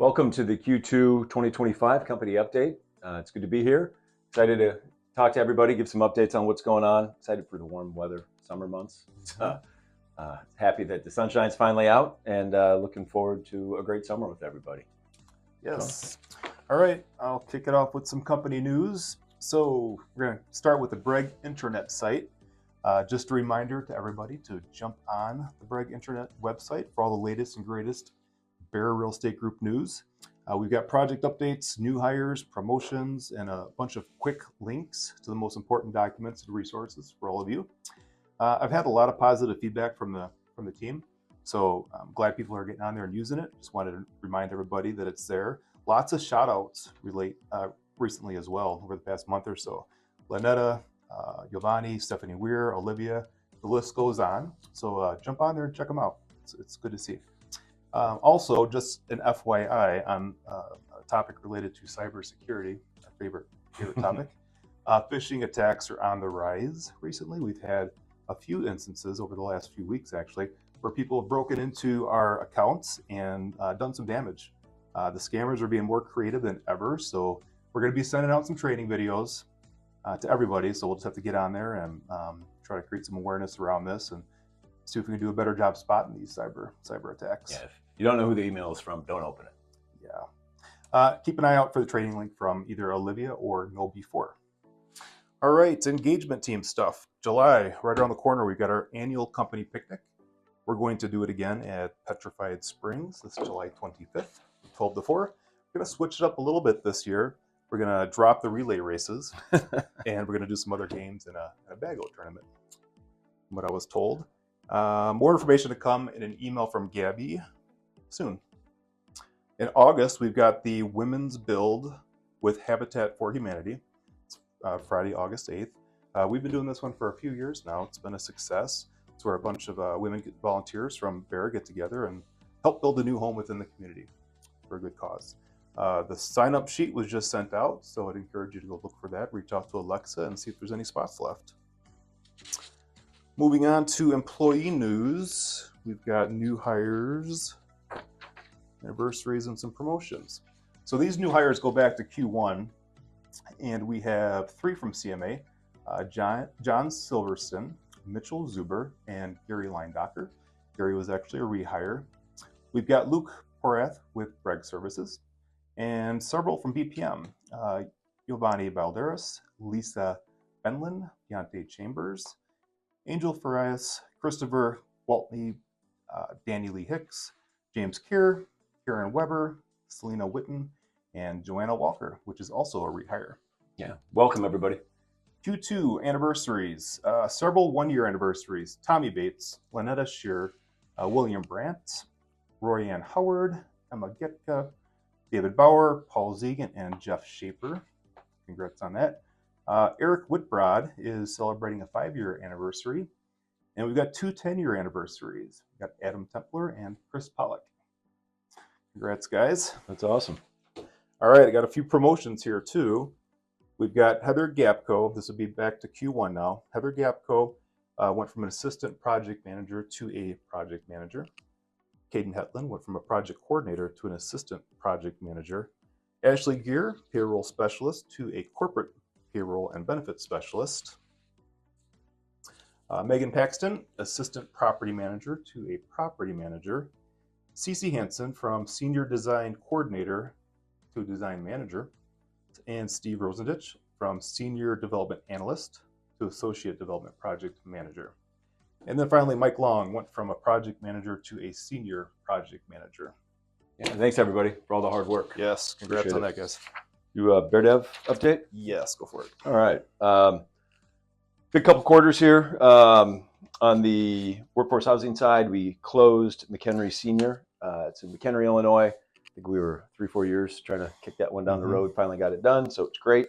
Welcome to the Q2 2025 company update. It's good to be here. Excited to talk to everybody, give some updates on what's going on. Excited for the warm weather summer months. Happy that the sunshine's finally out and looking forward to a great summer with everybody. Yes. All right, I'll kick it off with some company news. So we're going to start with the BREG intranet site. Just a reminder to everybody to jump on the BREG intranet website for all the latest and greatest Bear Real Estate Group news. We've got project updates, new hires, promotions, and a bunch of quick links to the most important documents and resources for all of you. I've had a lot of positive feedback from the team, so I'm glad people are getting on there and using it. Just wanted to remind everybody that it's there. Lots of shout outs recently as well over the past month or so. Lynetta, Giovanni, Stephanie Weir, Olivia, the list goes on. So jump on there and check them out. It's good to see. Also, just an FYI on a topic related to cybersecurity, our favorite topic. Phishing attacks are on the rise recently. We've had a few instances over the last few weeks, actually, where people have broken into our accounts and done some damage. The scammers are being more creative than ever, so we're going to be sending out some training videos to everybody. So we'll just have to get on there and try to create some awareness around this and see if we can do a better job spotting these cyber attacks. Yeah, if you don't know who the email is from, don't open it. Yeah. Keep an eye out for the training link from either Olivia or Know4. All right, engagement team stuff. July, right around the corner, we've got our annual company picnic. We're going to do it again at Petrified Springs this July 25th, 12 to 4. We're going to switch it up a little bit this year. We're going to drop the relay races, and we're going to do some other games in a bag-out tournament, from what I was told. More information to come in an email from Gabby soon. In August, we've got the Women's Build with Habitat for Humanity. It's Friday, August 8th. We've been doing this one for a few years now. It's been a success. It's where a bunch of women volunteers from Bear get together and help build a new home within the community for a good cause. The sign-up sheet was just sent out, so I'd encourage you to go look for that. Reach out to Alexa and see if there's any spots left. Moving on to employee news, we've got new hires, anniversaries, and some promotions. So these new hires go back to Q1, and we have 3 from CMA, John Silverston, Mitchell Zuber, and Gary Leindocker. Gary was actually a rehire. We've got Luke Porath with BREG Services, and several from BPM, Giovanni Valderas, Lisa Benlin, Deontay Chambers, Angel Farias, Christopher Waltney, Danny Lee Hicks, James Keir, Karen Weber, Selena Witten, and Joanna Walker, which is also a rehire. Yeah, welcome everybody. Q2 anniversaries, several one-year anniversaries. Tommy Bates, Lynetta Shear, William Brandt, Royanne Howard, Emma Getka, David Bauer, Paul Zegan, and Jeff Shaper. Congrats on that. Eric Whitbrod is celebrating a 5-year anniversary. And we've got 2 10-year anniversaries. We've got Adam Templer and Chris Pollock. Congrats, guys. That's awesome. All right, I got a few promotions here, too. We've got Heather Gapko. This will be back to Q1 now. Heather Gapko went from an assistant project manager to a project manager. Caden Hetland went from a project coordinator to an assistant project manager. Ashley Gear, payroll specialist, to a corporate payroll and benefits specialist. Megan Paxton, assistant property manager to a property manager. Cece Hansen from senior design coordinator to design manager. And Steve Rosendich from senior development analyst to associate development project manager. And then finally, Mike Long went from a project manager to a senior project manager. Yeah, thanks everybody for all the hard work. Yes, congrats on that, guys. You Bear Dev update? Yes, go for it. All right. Big couple quarters here. On the workforce housing side, we closed McHenry Senior. It's in McHenry, Illinois. I think we were 3-4 years trying to kick that one down the road. Finally got it done, so it's great.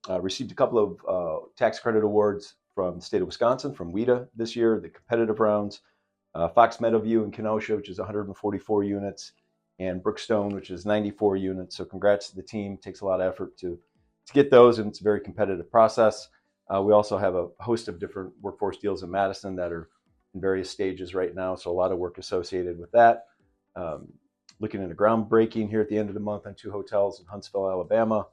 Received a couple of tax credit awards from the state of Wisconsin, from WIDA this year, the competitive rounds. Fox Meadowview in Kenosha, which is 144 units, and Brookstone, which is 94 units. So congrats to the team. Takes a lot of effort to get those, and it's a very competitive process. We also have a host of different workforce deals in Madison that are in various stages right now, so a lot of work associated with that. Looking at a groundbreaking here at the end of the month on 2 hotels in Huntsville, Alabama.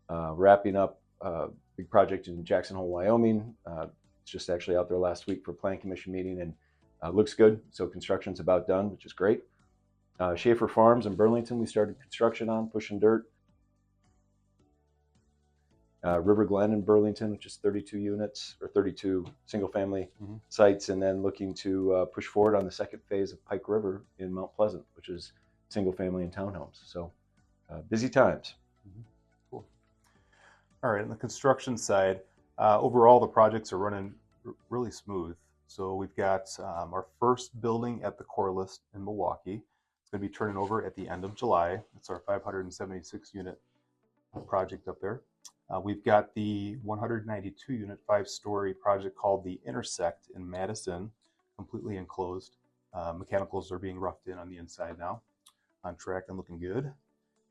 Wrapping up a big project in Jackson Hole, Wyoming. It's just actually out there last week for Plan Commission meeting, and looks good. So construction's about done, which is great. Schaefer Farms in Burlington, we started construction on, pushing dirt. River Glen in Burlington, which is 32 units or 32 single-family sites, and then looking to push forward on the second phase of Pike River in Mount Pleasant, which is single-family and townhomes. So busy times. Cool. All right, on the construction side, overall the projects are running really smooth. So we've got our first building at the Corliss in Milwaukee. It's going to be turning over at the end of July. It's our 576 unit project up there. We've got the 192 unit 5-story project called the Intersect in Madison, completely enclosed. Mechanicals are being roughed in on the inside now, on track and looking good.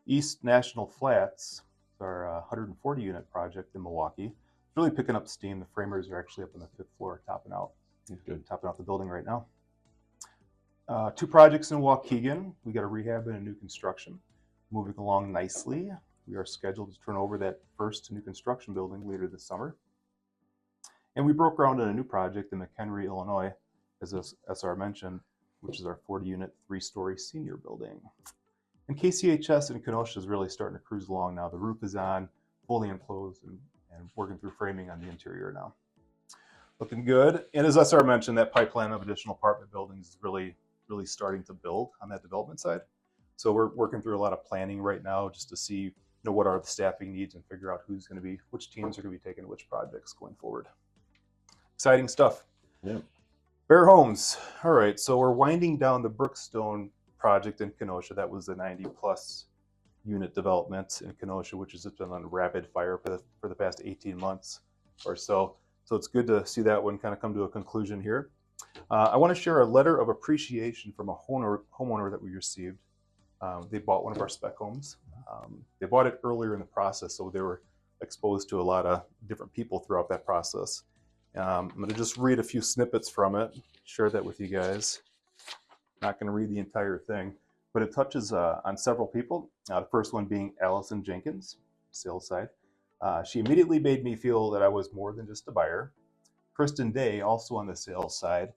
East National Flats, our 140 unit project in Milwaukee. It's really picking up steam. The framers are actually up on the 5th floor topping out. Good, topping out the building right now. 2 projects in Waukegan. We got a rehab and a new construction. Moving along nicely. We are scheduled to turn over that first new construction building later this summer. And we broke ground on a new project in McHenry, Illinois, as SR mentioned, which is our 40 unit 3-story senior building. And KCHS in Kenosha is really starting to cruise along now. The roof is on, fully enclosed, and working through framing on the interior now. Looking good. And as SR mentioned, that pipeline of additional apartment buildings is really starting to build on that development side. So we're working through a lot of planning right now just to see what are the staffing needs and figure out which teams are going to be taking which projects going forward. Exciting stuff. Yeah. Bear Homes. All right, so we're winding down the Brookstone project in Kenosha. That was the 90+ unit development in Kenosha, which has been on rapid fire for the past 18 months or so. So it's good to see that one kind of come to a conclusion here. I want to share a letter of appreciation from a homeowner that we received. They bought one of our spec homes. They bought it earlier in the process, so they were exposed to a lot of different people throughout that process. I'm going to just read a few snippets from it, share that with you guys. Not going to read the entire thing, but it touches on several people. The first one being Allison Jenkins, sales side. She immediately made me feel that I was more than just a buyer. Kristen Day, also on the sales side.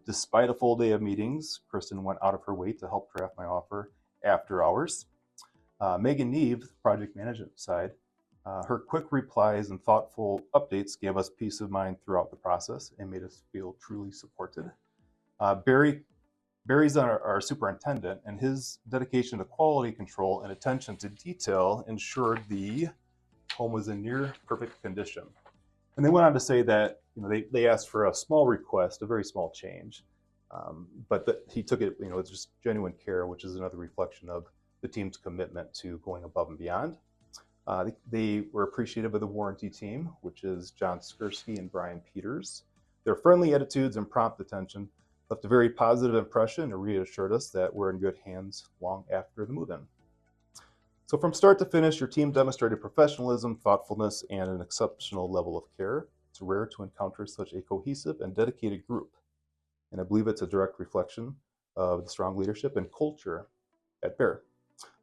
Despite a full day of meetings, Kristen went out of her way to help draft my offer after hours. Megan Neve, project management side, her quick replies and thoughtful updates gave us peace of mind throughout the process and made us feel truly supported. Barry's our superintendent, and his dedication to quality control and attention to detail ensured the home was in near perfect condition. And they went on to say that they asked for a small request, a very small change, but that he took it, it's just genuine care, which is another reflection of the team's commitment to going above and beyond. They were appreciative of the warranty team, which is John Skursky and Brian Peters. Their friendly attitudes and prompt attention left a very positive impression and reassured us that we're in good hands long after the move-in. So from start to finish, your team demonstrated professionalism, thoughtfulness, and an exceptional level of care. It's rare to encounter such a cohesive and dedicated group. And I believe it's a direct reflection of the strong leadership and culture at Bear.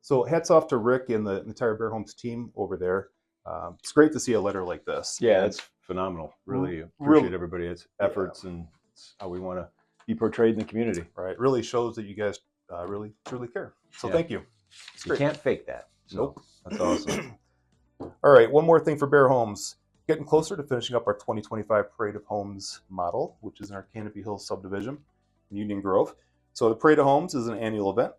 So hats off to Rick and the entire Bear Homes team over there. It's great to see a letter like this. Yeah, that's phenomenal. Really appreciate everybody's efforts, and it's how we want to be portrayed in the community. Right. It really shows that you guys really, truly care. So thank you. You can't fake that. So nope. That's awesome. All right, one more thing for Bear Homes. Getting closer to finishing up our 2025 Parade of Homes model, which is in our Canopy Hills subdivision in Union Grove. So the Parade of Homes is an annual event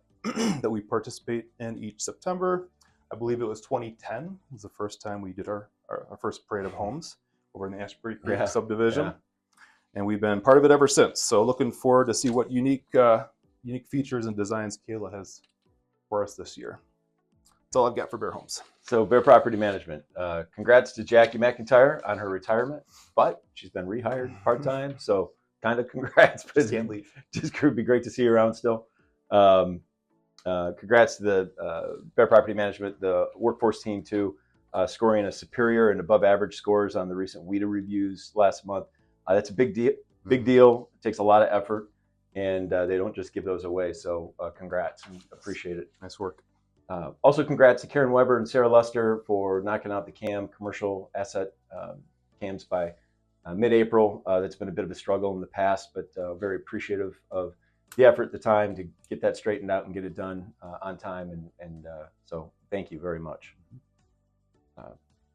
that we participate in each September. I believe it was 2010 was the first time we did our first Parade of Homes over in the Ashbury Creek subdivision. Yeah. And we've been part of it ever since. So looking forward to see what unique features and designs Kayla has for us this year. That's all I've got for Bear Homes. So Bear Property Management, congrats to Jackie McIntyre on her retirement, but she's been rehired part-time, so kind of congrats. But Can't leave. Just would be great to see you around still. Congrats to the Bear Property Management, the workforce team too, scoring a superior and above average scores on the recent WIDA reviews last month. That's a big deal. Big deal. It takes a lot of effort. and they don't just give those away. So congrats and appreciate it. Nice work. Also, congrats to Karen Weber and Sarah Lester for knocking out the CAM commercial asset CAMs by mid-April. That's been a bit of a struggle in the past, but very appreciative of the effort at the time to get that straightened out and get it done on time. And so thank you very much.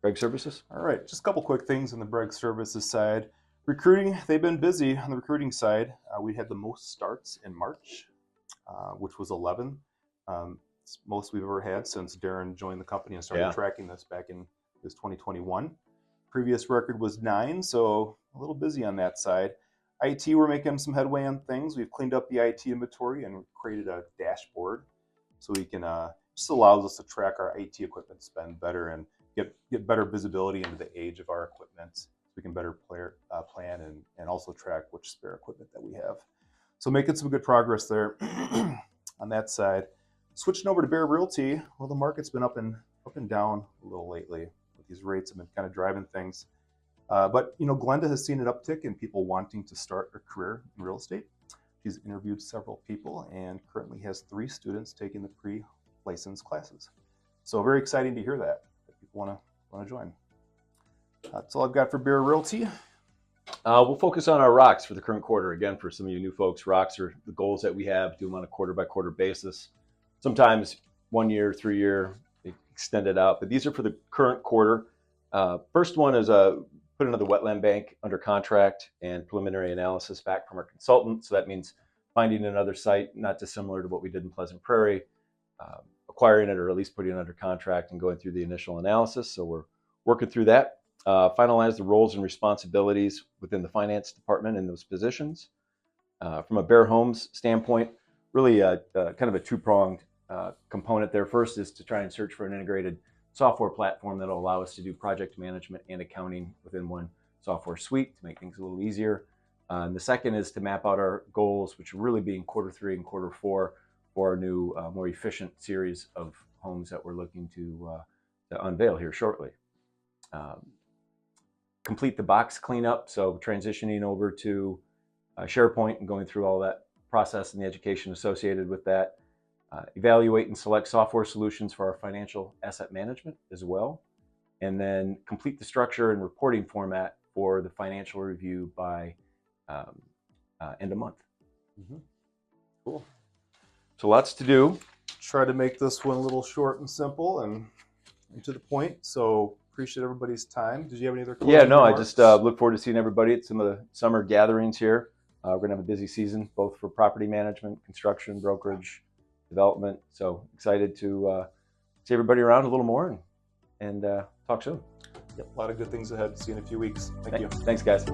BREG Services? All right, just a couple quick things on the BREG Services side. Recruiting, they've been busy on the recruiting side. We had the most starts in March, which was 11. It's most we've ever had since Darren joined the company and started tracking this back in 2021. Previous record was 9, so a little busy on that side. IT, we're making some headway on things. We've cleaned up the IT inventory and created a dashboard so we can just allows us to track our IT equipment spend better and get better visibility into the age of our equipment. So we can better plan and also track which spare equipment that we have. So making some good progress there on that side. Switching over to Bear Realty, well, the market's been up and down a little lately. These rates have been kind of driving things. But Glenda has seen an uptick in people wanting to start a career in real estate. She's interviewed several people and currently has 3 students taking the pre-license classes. So very exciting to hear that people want to join. That's all I've got for Bear Realty. We'll focus on our rocks for the current quarter. Again, for some of you new folks, rocks are the goals that we have, do them on a quarter-by-quarter basis. Sometimes 1 year, 3 year, extend it out. But these are for the current quarter. First one is put another wetland bank under contract and preliminary analysis back from our consultant. So that means finding another site, not dissimilar to what we did in Pleasant Prairie, acquiring it or at least putting it under contract and going through the initial analysis. So we're working through that. Finalize the roles and responsibilities within the finance department in those positions. From a Bear Homes standpoint, really kind of a two-pronged component there. First is to try and search for an integrated software platform that will allow us to do project management and accounting within one software suite to make things a little easier. And the second is to map out our goals, which will really be in quarter 3 and quarter 4 for our new, more efficient series of homes that we're looking to unveil here shortly. Complete the box cleanup, so transitioning over to SharePoint and going through all that process and the education associated with that. Evaluate and select software solutions for our financial asset management as well. And then complete the structure and reporting format for the financial review by end of month. Mm-hmm. Cool. So lots to do. Try to make this one a little short and simple and to the point. So appreciate everybody's time. Did you have any other questions? Yeah, no, remarks? I just look forward to seeing everybody at some of the summer gatherings here. We're going to have a busy season, both for property management, construction, brokerage, development. So excited to see everybody around a little more and talk soon. Yep, a lot of good things ahead. See you in a few weeks. Thank you. Thanks, guys.